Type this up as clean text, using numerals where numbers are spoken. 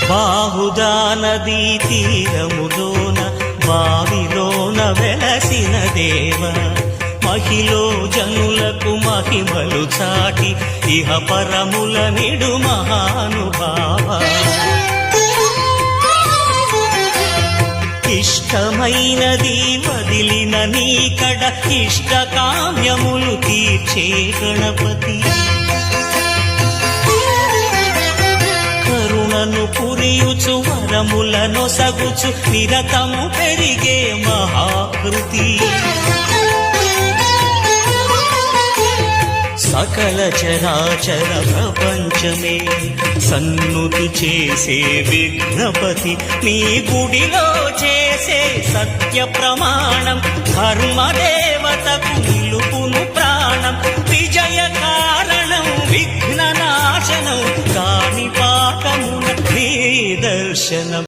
బాహుదా నదీ తీరములోన బావిలోన వెలసిన దేవ, మహిలో జనులకు మహిమలు చాటి ఇహ పరముల నిడు మహానుభావ. ఇష్టమైనది వదిలిన నీకడ ఇష్ట కామ్యములు తీర్చే గణపతి, కరుణను పురియుచు వరములను సగుచు నిరతము పెరిగే మహాకృతి. సకల చరాచర ప్రపంచమే సన్నుతి చేసే విఘ్నపతి, నీ గుడిలో చేసే సత్య ప్రమాణం ధర్మదేవతకు నిలుపును ప్రాణం. విజయ కారణం విఘ్న నాశనం కాణిపాకమున నీ దర్శనం.